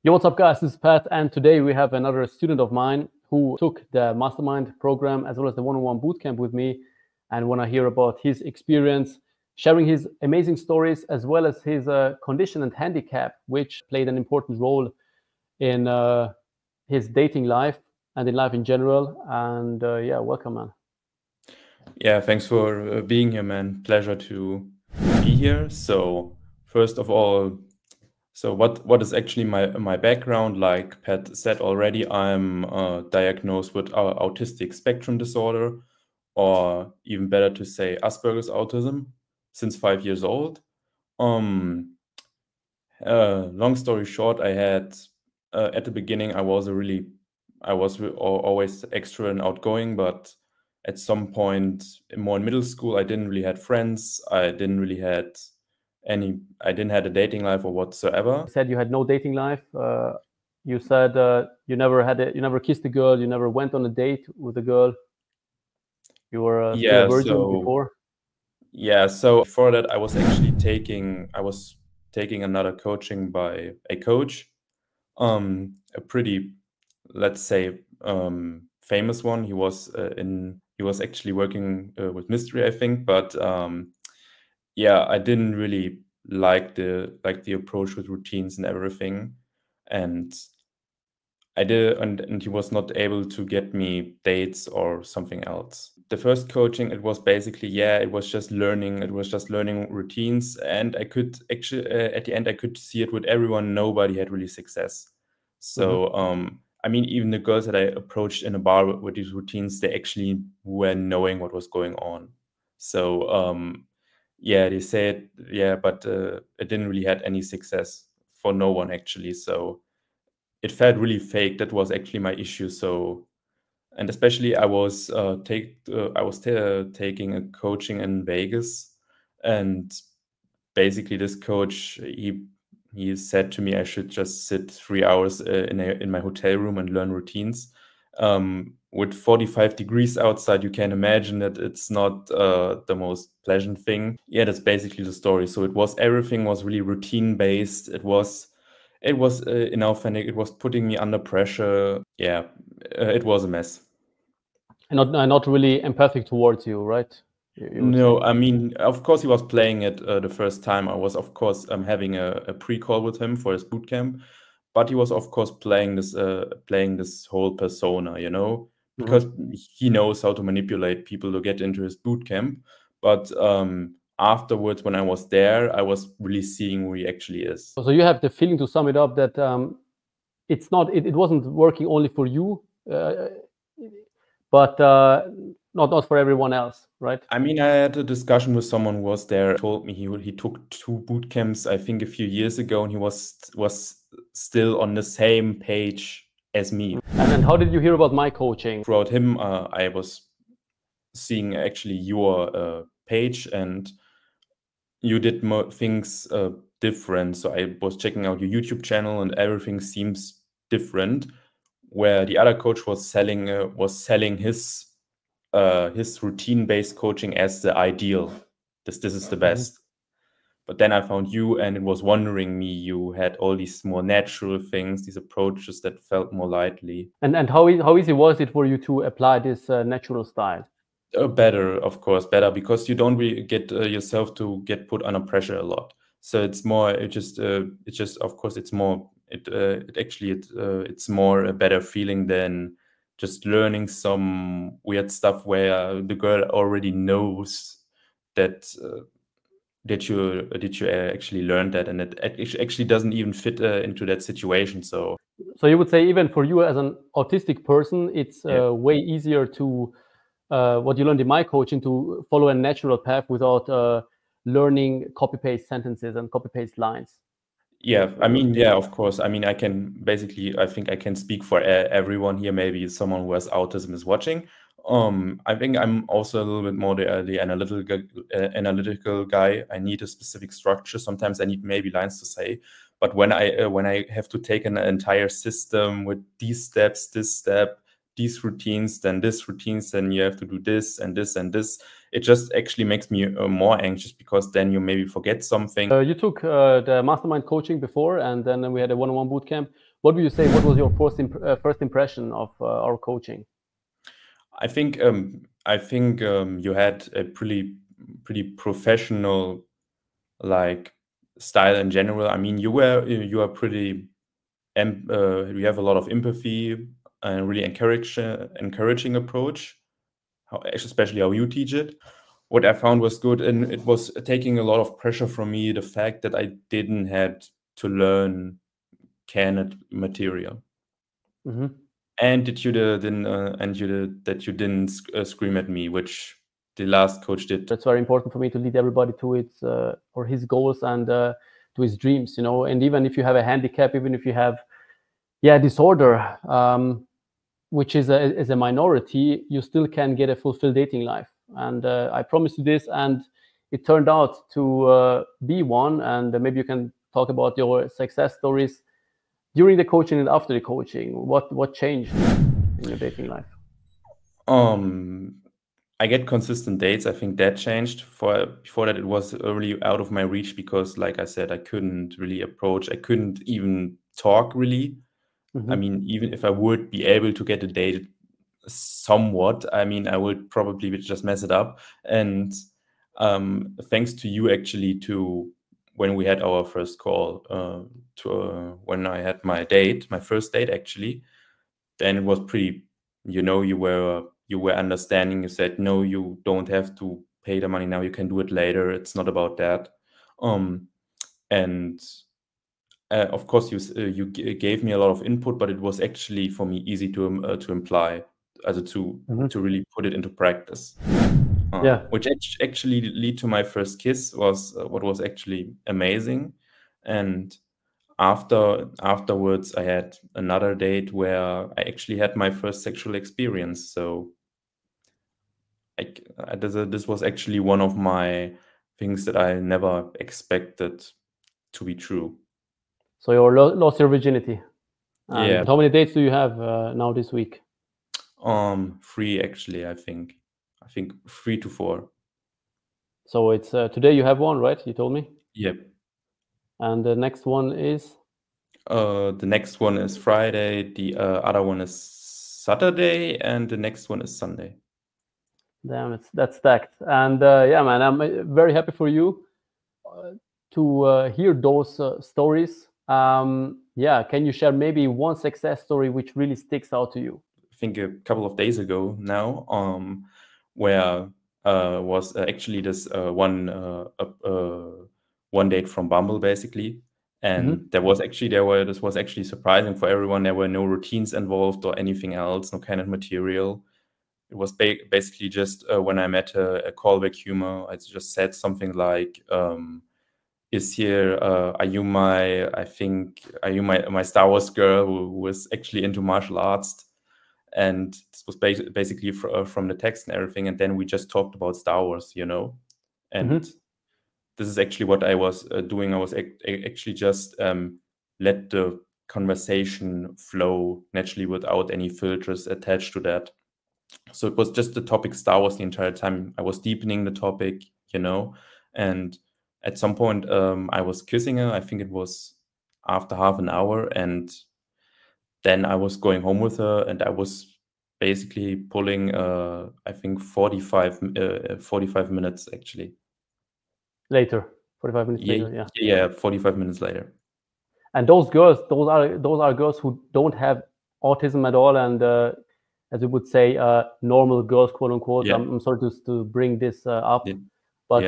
Yo, what's up, guys? This is Pat, and today we have another student of mine who took the mastermind program as well as the one-on-one bootcamp with me, and want to hear about his experience, sharing his amazing stories as well as his condition and handicap, which played an important role in his dating life and in life in general. And yeah, welcome, man. Yeah, thanks for being here, man. Pleasure to be here. So first of all, so what is actually my background? Like Pat said already, I'm diagnosed with autistic spectrum disorder, or even better to say Asperger's autism, since 5 years old. Long story short, I had at the beginning I was always extra and outgoing, but at some point more in middle school I didn't really had friends. I didn't had a dating life or whatsoever. You said you had no dating life. You said you never kissed a girl, you never went on a date with a girl. You were still a virgin before. Yeah, so before that I was actually taking another coaching by a coach, a pretty, let's say, famous one. He was actually working with mystery, I think, but yeah, I didn't really like the approach with routines and everything, and and he was not able to get me dates or something else. The first coaching, it was basically, it was just learning routines, and I could actually at the end I could see it with everyone. Nobody had really success. So I mean, even the girls that I approached in a bar with these routines, they actually were knowing what was going on. So yeah, they said, but it didn't really had any success for no one actually. So it felt really fake. That was actually my issue. So, and especially I was taking a coaching in Vegas, and basically this coach, he said to me I should just sit 3 hours in my hotel room and learn routines. With 45 degrees outside, you can imagine that it's not the most pleasant thing. Yeah, that's basically the story. So everything was really routine based. It was inauthentic. It was putting me under pressure. Yeah, it was a mess. And not really empathic towards you, right? No, I mean, of course, he was playing it the first time. I was, of course, having a pre-call with him for his bootcamp, but he was, of course, playing this whole persona, because he knows how to manipulate people to get into his bootcamp. But afterwards, when I was there, I was really seeing who he actually is. So you have the feeling, to sum it up, that it wasn't working only for you, but not for everyone else, right? I mean, I had a discussion with someone who was there. Told me he took 2 boot camps, I think, a few years ago, and he was still on the same page as me. And how did you hear about my coaching? Throughout him, I was seeing actually your page, and you did more things different. So I was checking out your YouTube channel, and everything seems different. Where the other coach was selling his routine-based coaching as the ideal. This is the best. But then I found you, and it was wondering me. You had all these more natural things, these approaches that felt more lightly. And how easy was it for you to apply this natural style? Better, of course, because you don't really get yourself to get put under pressure a lot. So it's more, of course, it's more, it's more a better feeling than just learning some weird stuff where the girl already knows that you actually learned that, and it actually doesn't even fit into that situation. So you would say, even for you as an autistic person, it's way easier to what you learned in my coaching, to follow a natural path without learning copy-paste sentences and copy-paste lines. Yeah, I mean, yeah, of course. I mean, I think I can speak for everyone here. Maybe someone who has autism is watching. I think I'm also a little bit more the analytical guy. I need a specific structure. Sometimes I need maybe lines to say, but when I have to take an entire system with these steps, this step, these routines, then this routines, then you have to do this and this and this. It just actually makes me more anxious, because then you maybe forget something. You took the mastermind coaching before, and then we had a one-on-one bootcamp. What would you say? What was your first impression of our coaching? I think you had a pretty professional like style in general. I mean, you are pretty you have a lot of empathy and really encouraging approach, especially how you teach it. What I found was good, and it was taking a lot of pressure from me, the fact that I didn't had to learn canned material. And that you didn't scream at me, which the last coach did. It's very important for me to lead everybody to its or his goals and to his dreams, you know. And even if you have a handicap, even if you have disorder, which is a minority, you still can get a fulfilled dating life. And I promised you this, and it turned out to be one. And maybe you can talk about your success stories during the coaching and after the coaching. What changed in your dating life? I get consistent dates. I think that changed. Before that, it was really out of my reach, because, like I said, I couldn't really approach. I couldn't even talk really. I mean, even if I would be able to get a date somewhat, I mean, I would probably just mess it up. And thanks to you, actually, to when we had our first call, when I had my first date, actually, then it was pretty, you were understanding. You said, no, you don't have to pay the money now, you can do it later, it's not about that. And of course, you gave me a lot of input, but it was actually for me easy to imply, to really put it into practice. Which actually lead to my first kiss, was what was actually amazing. And afterwards, I had another date where I actually had my first sexual experience. So this was actually one of my things that I never expected to be true. So you lost your virginity. And Yeah. how many dates do you have now this week? 3 actually, I think 3 to 4. So it's today you have one, right? You told me. Yep. And the next one is? The next one is Friday, the other one is Saturday, and the next one is Sunday. Damn, that's stacked. And yeah, man, I'm very happy for you to hear those stories. Yeah, can you share maybe one success story which really sticks out to you? I think a couple of days ago now, where was actually this one date from Bumble, basically. And this was actually surprising for everyone. There were no routines involved or anything else, no kind of material. It was basically just when I met a callback humor, I just said something like, are you my Star Wars girl who was actually into martial arts? And this was basically from the text and everything. And then we just talked about Star Wars, and this is actually what I was doing. I was actually just let the conversation flow naturally without any filters attached to that. So it was just the topic Star Wars the entire time. I was deepening the topic, and at some point I was kissing her. I think it was after half an hour, and then I was going home with her, and I was basically pulling I think 45 minutes actually. Later, 45 minutes later, yeah, 45 minutes later. And those are girls who don't have autism at all, and as you would say, normal girls, quote unquote. Yeah. I'm sorry to bring this up, Yeah. but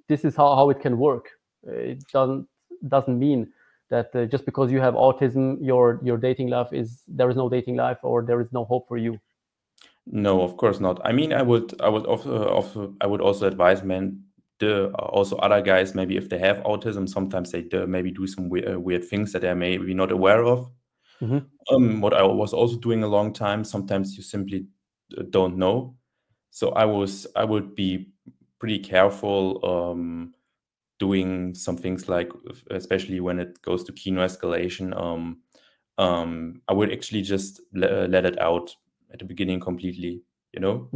this is how it can work. It doesn't mean that just because you have autism, your dating life there is no dating life, or there is no hope for you. No, of course not. I mean, I would also advise men, also other guys, maybe if they have autism, sometimes they maybe do some weird things that they're maybe not aware of. What I was also doing a long time, sometimes you simply don't know. So I would be pretty careful doing some things like, especially when it goes to kino escalation, I would actually just let it out at the beginning completely, you know,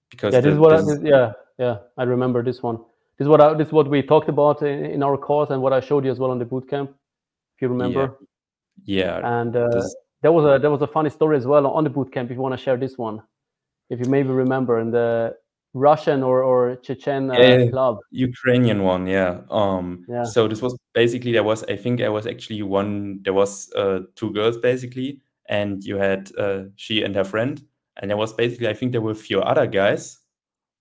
because yeah, this is what yeah, I remember this one. This is what we talked about in our course, and what I showed you as well on the bootcamp, if you remember. Yeah. And This, there was a funny story as well on the bootcamp. If you want to share this one, if you maybe remember, in the Russian or Chechen club. Ukrainian one, yeah. Yeah. So this was basically, there was two girls basically, and you had she and her friend, and there was basically, I think there were a few other guys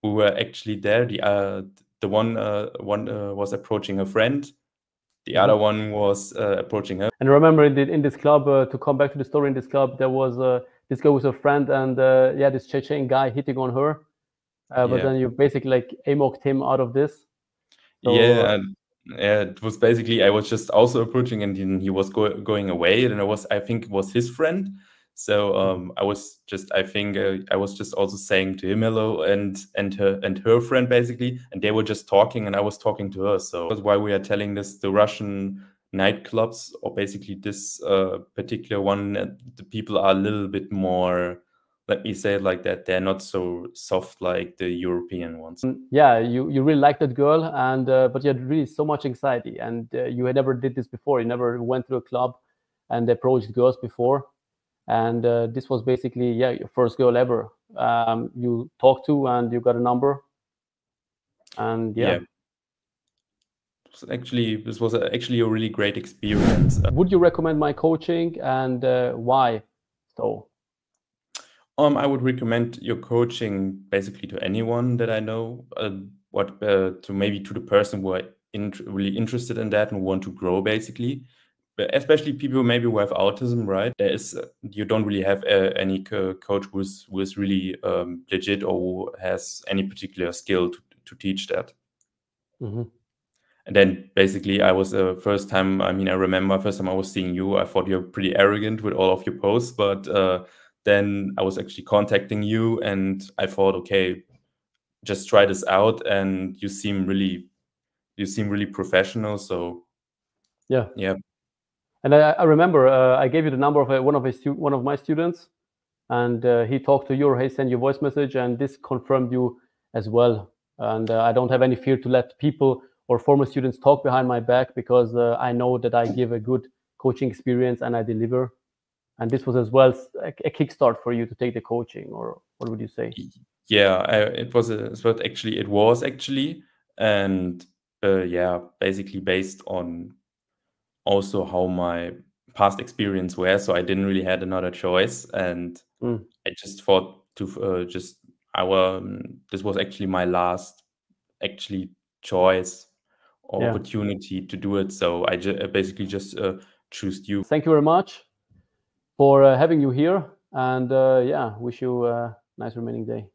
who were actually there. The one was approaching her friend, the other one was approaching her. And I remember in this club, to come back to the story, in this club, there was this girl with a friend, and yeah, this Chechen guy hitting on her. But then you basically like amoked him out of this. So, yeah, it was basically, I was just also approaching, and then he was going away, and I think it was his friend. So I was just also saying to him hello, and her friend basically, and they were just talking, and I was talking to her. So that's why we are telling this, the Russian nightclubs, or basically this particular one, the people are a little bit more, let me say it like that, they're not so soft like the European ones. yeah, you really liked that girl, and but you had really so much anxiety, and you had never did this before. You never went to a club and approached girls before, and this was basically, yeah, your first girl ever. You talked to, and you got a number, and yeah. This was actually a really great experience. Would you recommend my coaching, and why so? I would recommend your coaching basically to anyone that I know. To the person who are really interested in that and want to grow, basically. But especially people maybe who have autism, right? You don't really have any coach who is really legit, or who has any particular skill to teach that. And then basically I was first time, I remember first time I was seeing you, I thought you're pretty arrogant with all of your posts, but then I was actually contacting you, and I thought, okay, just try this out, and you seem really professional. So yeah. Yeah. And I remember I gave you the number of one of my students, and he talked to you, or he sent you a voice message, and this confirmed you as well. And I don't have any fear to let people or former students talk behind my back, because I know that I give a good coaching experience and I deliver. And this was as well a kickstart for you to take the coaching, or what would you say? Yeah, it was actually, and yeah, basically based on also how my past experience were. So I didn't really had another choice, and I just thought to this was actually my last actually choice or opportunity to do it. So I basically just chose you. Thank you very much for having you here, and yeah, wish you a nice remaining day.